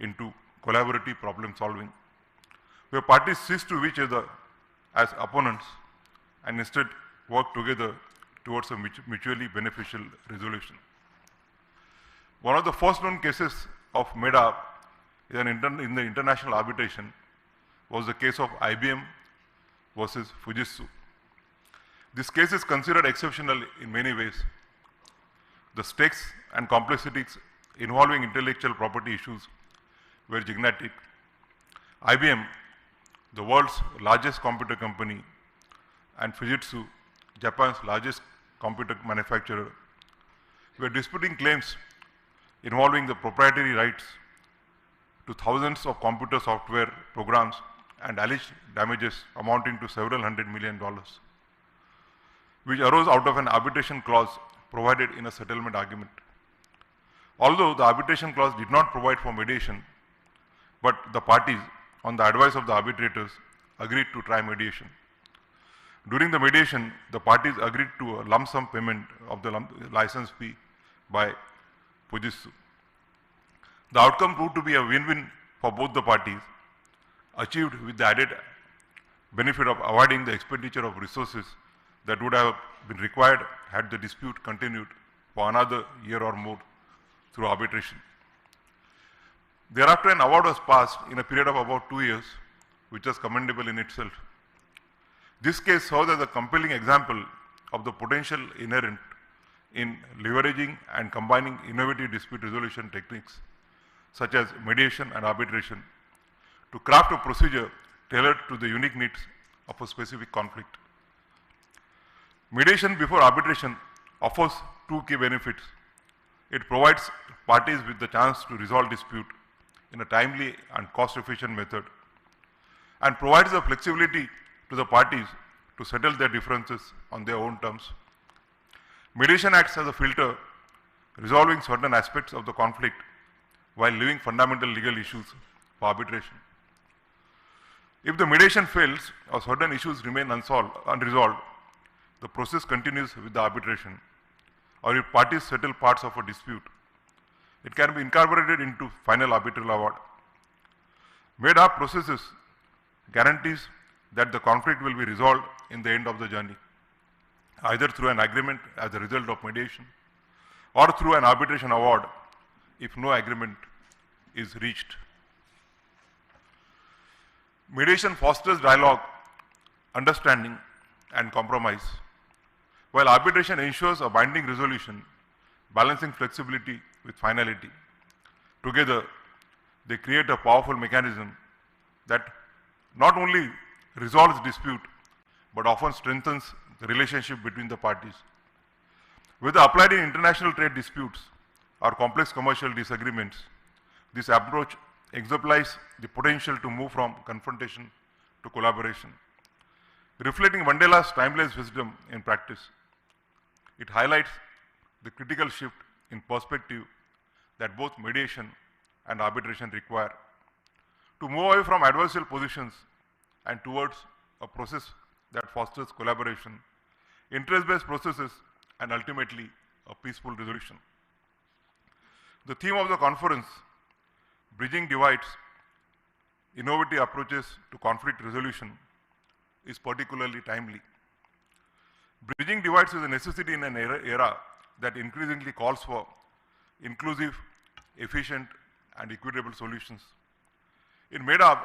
into collaborative problem solving, where parties cease to view each other as opponents and instead work together towards a mutually beneficial resolution. One of the first known cases of Med-Arb in the international arbitration was the case of IBM versus Fujitsu. This case is considered exceptional in many ways. The stakes and complexities involving intellectual property issues were gigantic. IBM, the world's largest computer company, and Fujitsu, Japan's largest computer manufacturer, were disputing claims involving the proprietary rights to thousands of computer software programs and alleged damages amounting to several $100 million, which arose out of an arbitration clause provided in a settlement agreement. Although the arbitration clause did not provide for mediation, but the parties, on the advice of the arbitrators, agreed to try mediation. During the mediation, the parties agreed to a lump sum payment of the license fee by Fujitsu. The outcome proved to be a win-win for both the parties, achieved with the added benefit of avoiding the expenditure of resources that would have been required had the dispute continued for another year or more through arbitration. Thereafter, an award was passed in a period of about 2 years, which was commendable in itself. This case serves as a compelling example of the potential inherent in leveraging and combining innovative dispute resolution techniques such as mediation and arbitration to craft a procedure tailored to the unique needs of a specific conflict. Mediation before arbitration offers two key benefits. It provides parties with the chance to resolve dispute in a timely and cost-efficient method, and provides the flexibility to the parties to settle their differences on their own terms. Mediation acts as a filter, resolving certain aspects of the conflict while leaving fundamental legal issues for arbitration. If the mediation fails or certain issues remain unresolved, the process continues with the arbitration, or if parties settle parts of a dispute, it can be incorporated into final arbitral award. Med-Arb processes guarantees that the conflict will be resolved in the end of the journey, either through an agreement as a result of mediation or through an arbitration award if no agreement is reached. Mediation fosters dialogue, understanding, and compromise, while arbitration ensures a binding resolution, balancing flexibility with finality. Together, they create a powerful mechanism that not only resolves dispute, but often strengthens the relationship between the parties. Whether applied in international trade disputes or complex commercial disagreements, this approach exemplifies the potential to move from confrontation to collaboration, reflecting Mandela's timeless wisdom in practice. It highlights the critical shift in perspective that both mediation and arbitration require to move away from adversarial positions and towards a process that fosters collaboration, interest-based processes, and ultimately a peaceful resolution. The theme of the conference, Bridging Divides, Innovative Approaches to Conflict Resolution, is particularly timely. Bridging divides is a necessity in an era that increasingly calls for inclusive, efficient, and equitable solutions. In Med-Arb,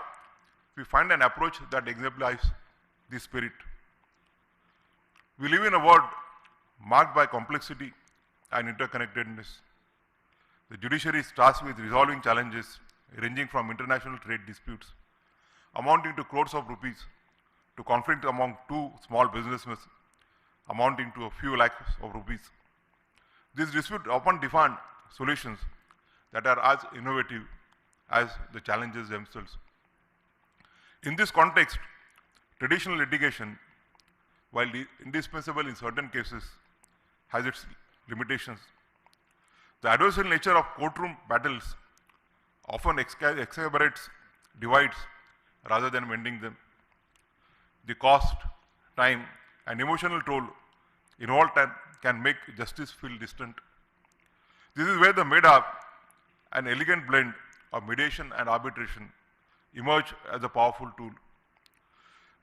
we find an approach that exemplifies this spirit. We live in a world marked by complexity and interconnectedness. The judiciary is tasked with resolving challenges ranging from international trade disputes amounting to crores of rupees to conflict among two small businessmen amounting to a few lakhs of rupees. These disputes often demand solutions that are as innovative as the challenges themselves. In this context, traditional litigation, while indispensable in certain cases, has its limitations. The adversarial nature of courtroom battles often exacerbates divides rather than mending them. The cost, time, and emotional toll involved can make justice feel distant. This is where the Med-Arb, an elegant blend of mediation and arbitration emerge as a powerful tool.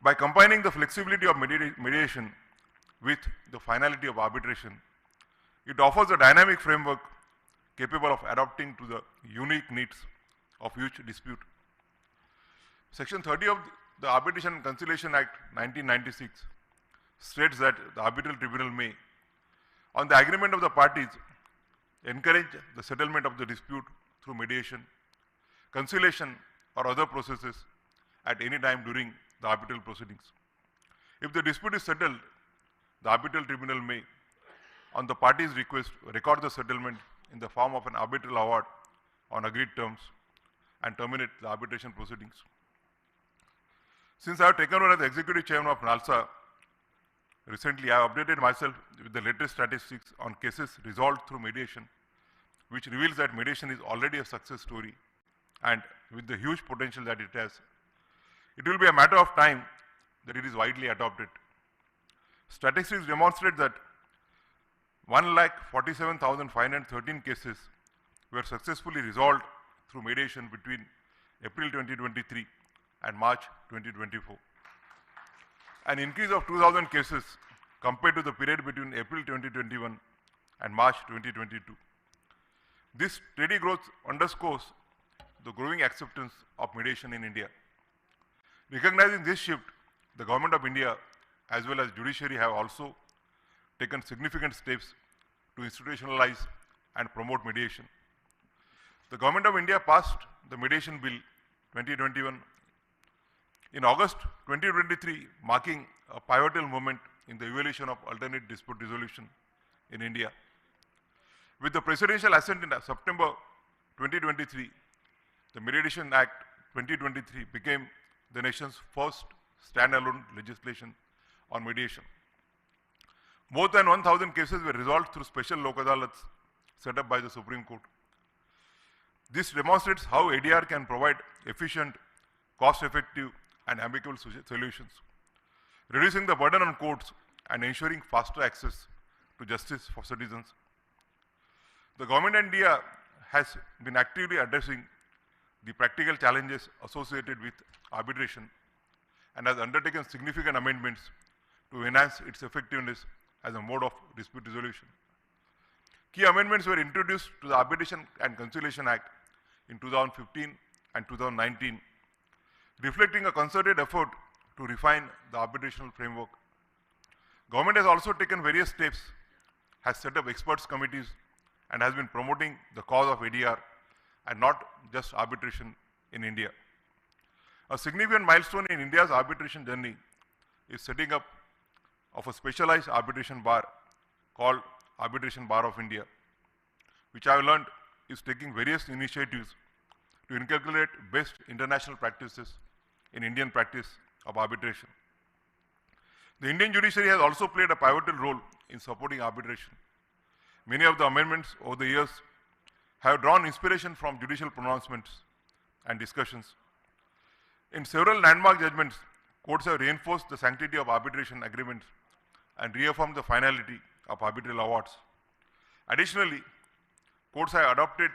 By combining the flexibility of mediation with the finality of arbitration, it offers a dynamic framework capable of adapting to the unique needs of each dispute. Section 30 of the Arbitration and Conciliation Act 1996 states that the arbitral tribunal may, on the agreement of the parties, encourage the settlement of the dispute through mediation, conciliation, or other processes at any time during the arbitral proceedings. If the dispute is settled, the arbitral tribunal may, on the parties' request, record the settlement in the form of an arbitral award on agreed terms and terminate the arbitration proceedings. Since I have taken over as the executive chairman of NALSA, recently I have updated myself with the latest statistics on cases resolved through mediation, which reveals that mediation is already a success story, and with the huge potential that it has, it will be a matter of time that it is widely adopted. Statistics demonstrate that 1,47,513 cases were successfully resolved through mediation between April 2023 and March 2024. An increase of 2,000 cases compared to the period between April 2021 and March 2022. This steady growth underscores the growing acceptance of mediation in India. Recognizing this shift, the Government of India as well as judiciary have also taken significant steps to institutionalize and promote mediation. The Government of India passed the Mediation Bill 2021 in August 2023, marking a pivotal moment in the evolution of alternate dispute resolution in India. With the presidential assent in September 2023, the Mediation Act 2023 became the nation's first standalone legislation on mediation. More than 1,000 cases were resolved through special Lok Adalats set up by the Supreme Court. This demonstrates how ADR can provide efficient, cost-effective, and amicable solutions, reducing the burden on courts and ensuring faster access to justice for citizens. The Government of India has been actively addressing the practical challenges associated with arbitration and has undertaken significant amendments to enhance its effectiveness as a mode of dispute resolution. Key amendments were introduced to the Arbitration and Conciliation Act in 2015 and 2019, reflecting a concerted effort to refine the arbitrational framework. Government has also taken various steps, has set up experts committees, and has been promoting the cause of ADR and not just arbitration in India. A significant milestone in India's arbitration journey is setting up of a specialized arbitration bar called Arbitration Bar of India, which I have learned is taking various initiatives to inculcate best international practices in Indian practice of arbitration. The Indian judiciary has also played a pivotal role in supporting arbitration. Many of the amendments over the years have drawn inspiration from judicial pronouncements and discussions. In several landmark judgments, courts have reinforced the sanctity of arbitration agreements and reaffirmed the finality of arbitral awards. Additionally, courts have adopted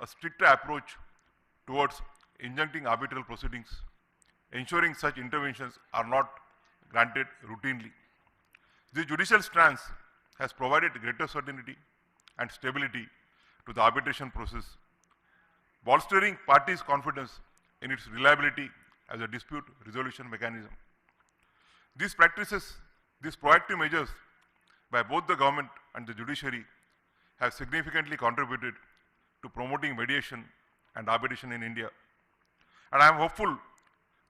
a stricter approach towards injuncting arbitral proceedings, ensuring such interventions are not granted routinely. The judicial stance has provided greater certainty and stability to the arbitration process, bolstering parties' confidence in its reliability as a dispute resolution mechanism. These practices, these proactive measures by both the government and the judiciary have significantly contributed to promoting mediation and arbitration in India. And I am hopeful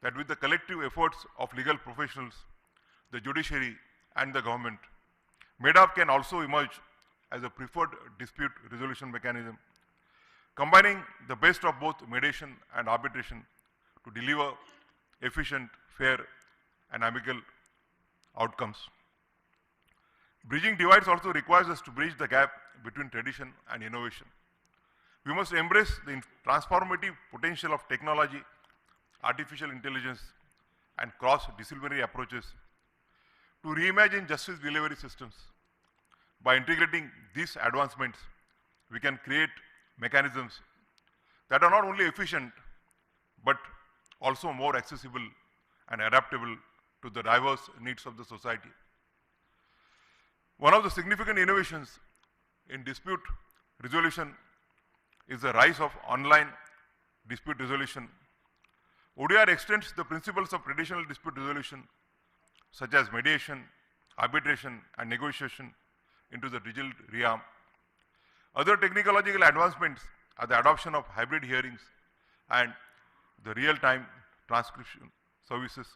that with the collective efforts of legal professionals, the judiciary and the government, Med-Arb can also emerge as a preferred dispute resolution mechanism, combining the best of both mediation and arbitration to deliver efficient, fair, and amicable outcomes. Bridging divides also requires us to bridge the gap between tradition and innovation. We must embrace the transformative potential of technology, artificial intelligence, and cross-disciplinary approaches to reimagine justice delivery systems. By integrating these advancements, we can create mechanisms that are not only efficient, but also more accessible and adaptable to the diverse needs of the society. One of the significant innovations in dispute resolution is the rise of online dispute resolution. ODR extends the principles of traditional dispute resolution, such as mediation, arbitration, and negotiation, into the digital realm. Other technological advancements are the adoption of hybrid hearings and the real-time transcription services.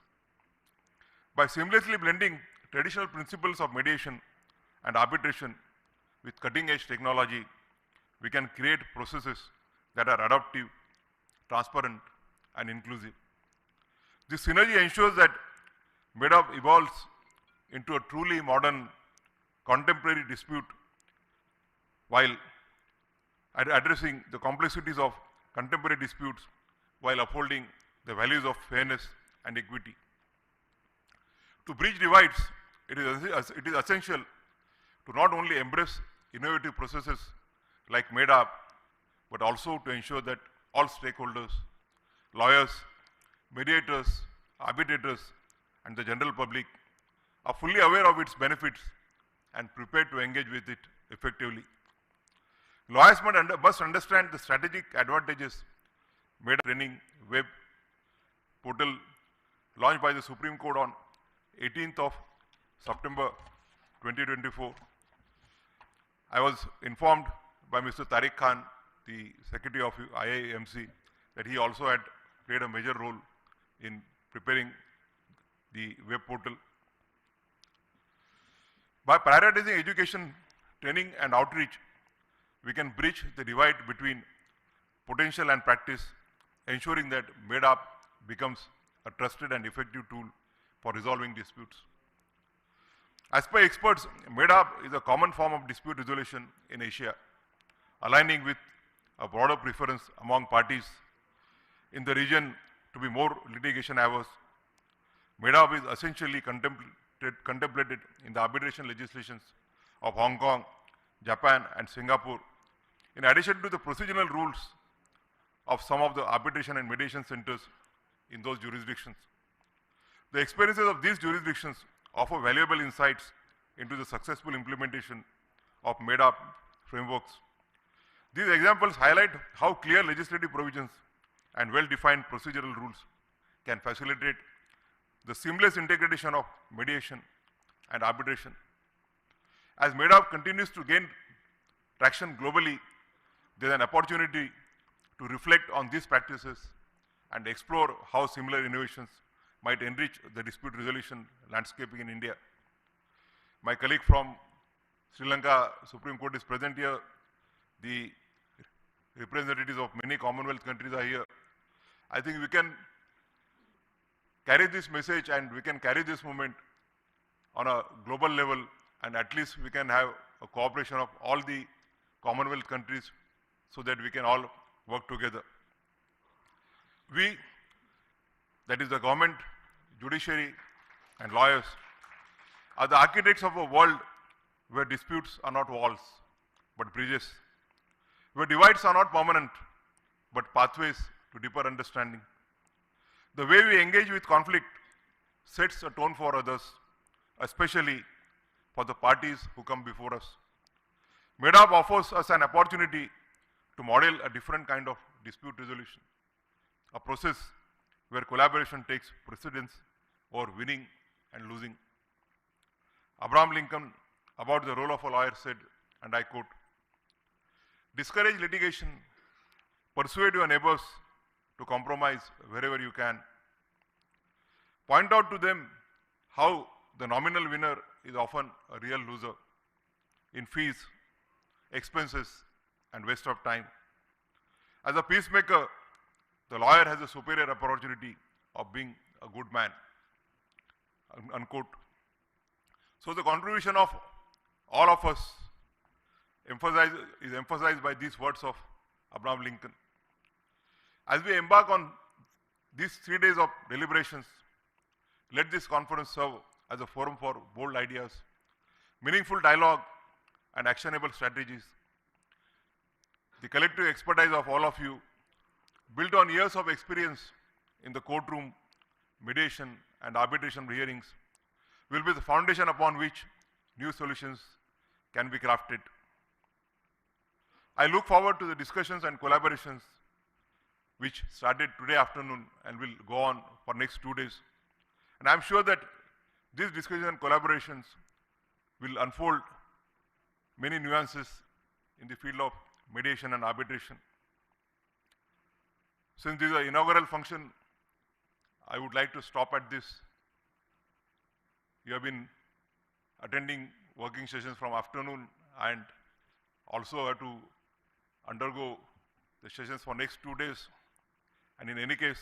By seamlessly blending traditional principles of mediation and arbitration with cutting-edge technology, we can create processes that are adaptive, transparent, and inclusive. This synergy ensures that Med-Arb evolves into a truly modern contemporary dispute while addressing the complexities of contemporary disputes while upholding the values of fairness and equity. To bridge divides, it is essential to not only embrace innovative processes like Med-Arb, but also to ensure that all stakeholders, lawyers, mediators, arbitrators, and the general public are fully aware of its benefits and prepared to engage with it effectively. Lawyers must understand the strategic advantages Med-Arb training web portal launched by the Supreme Court on 18th of September 2024. I was informed by Mr. Tariq Khan, the Secretary of IAMC, that he also had played a major role in preparing the web portal. By prioritizing education, training, and outreach, we can bridge the divide between potential and practice, ensuring that Med-Arb becomes a trusted and effective tool for resolving disputes. As per experts, Med-Arb is a common form of dispute resolution in Asia, aligning with a broader preference among parties in the region to be more litigation averse. Med-Arb is essentially contemplated in the arbitration legislations of Hong Kong, Japan, and Singapore, in addition to the procedural rules of some of the arbitration and mediation centers in those jurisdictions. The experiences of these jurisdictions offer valuable insights into the successful implementation of Med-Arb frameworks. These examples highlight how clear legislative provisions and well-defined procedural rules can facilitate the seamless integration of mediation and arbitration. As Med-Arb continues to gain traction globally, there is an opportunity to reflect on these practices and explore how similar innovations might enrich the dispute resolution landscape in India. My colleague from Sri Lanka Supreme Court is present here. The representatives of many Commonwealth countries are here. I think we can carry this message and we can carry this movement on a global level, and at least we can have a cooperation of all the Commonwealth countries so that we can all work together. We, that is the government, judiciary, and lawyers, are the architects of a world where disputes are not walls, but bridges, where divides are not permanent, but pathways to deeper understanding. The way we engage with conflict sets a tone for others, especially for the parties who come before us. Med-Arb offers us an opportunity to model a different kind of dispute resolution, a process where collaboration takes precedence over winning and losing. Abraham Lincoln, about the role of a lawyer, said, and I quote, "Discourage litigation, persuade your neighbors to compromise wherever you can. Point out to them how the nominal winner is often a real loser in fees, expenses, and waste of time. As a peacemaker, the lawyer has a superior opportunity of being a good man," unquote. So the contribution of all of us is emphasized by these words of Abraham Lincoln. As we embark on these 3 days of deliberations, let this conference serve as a forum for bold ideas, meaningful dialogue, and actionable strategies. The collective expertise of all of you built on years of experience in the courtroom, mediation, and arbitration hearings, will be the foundation upon which new solutions can be crafted. I look forward to the discussions and collaborations which started today afternoon and will go on for next 2 days. And I'm sure that these discussions and collaborations will unfold many nuances in the field of mediation and arbitration. Since this is an inaugural function, I would like to stop at this. You have been attending working sessions from afternoon and also have to undergo the sessions for next 2 days. And in any case,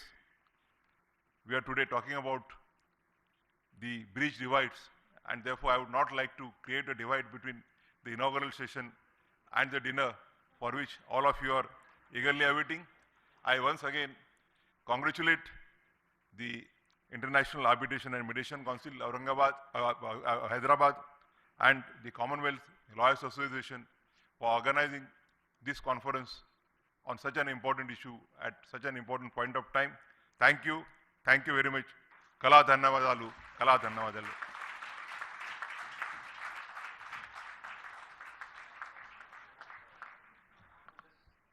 we are today talking about the bridge divides, and therefore I would not like to create a divide between the inaugural session and the dinner for which all of you are eagerly awaiting. I once again congratulate the International Arbitration and Mediation Council, Hyderabad, and the Commonwealth Lawyers Association for organizing this conference on such an important issue at such an important point of time. Thank you very much. Kala dhanyavadalu, kala dhanyavadalu.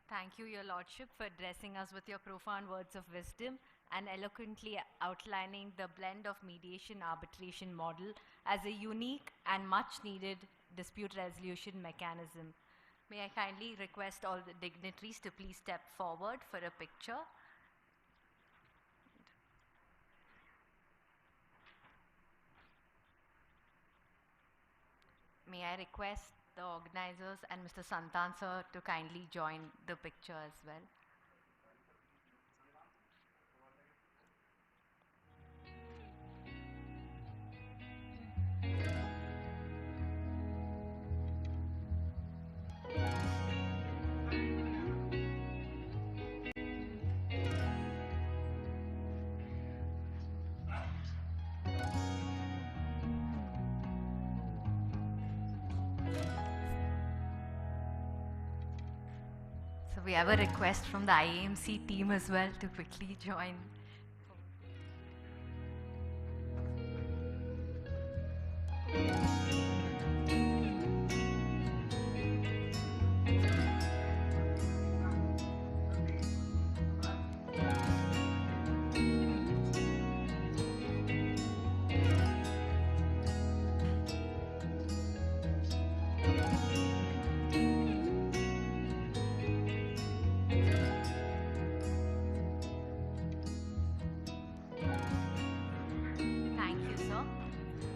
Thank you, Your Lordship, for addressing us with your profound words of wisdom and eloquently outlining the blend of mediation arbitration model as a unique and much needed dispute resolution mechanism. May I kindly request all the dignitaries to please step forward for a picture. May I request the organizers and Mr. Santan sir to kindly join the picture as well. So we have a request from the IAMC team as well to quickly join.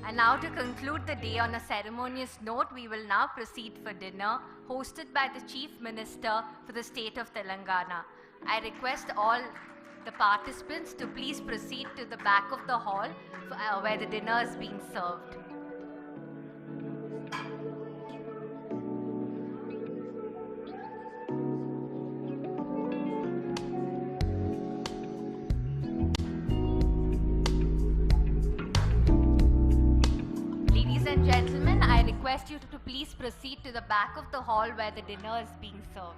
And now to conclude the day on a ceremonious note, we will now proceed for dinner hosted by the Chief Minister for the state of Telangana. I request all the participants to please proceed to the back of the hall where the dinner is being served. Gentlemen, I request you to please proceed to the back of the hall where the dinner is being served.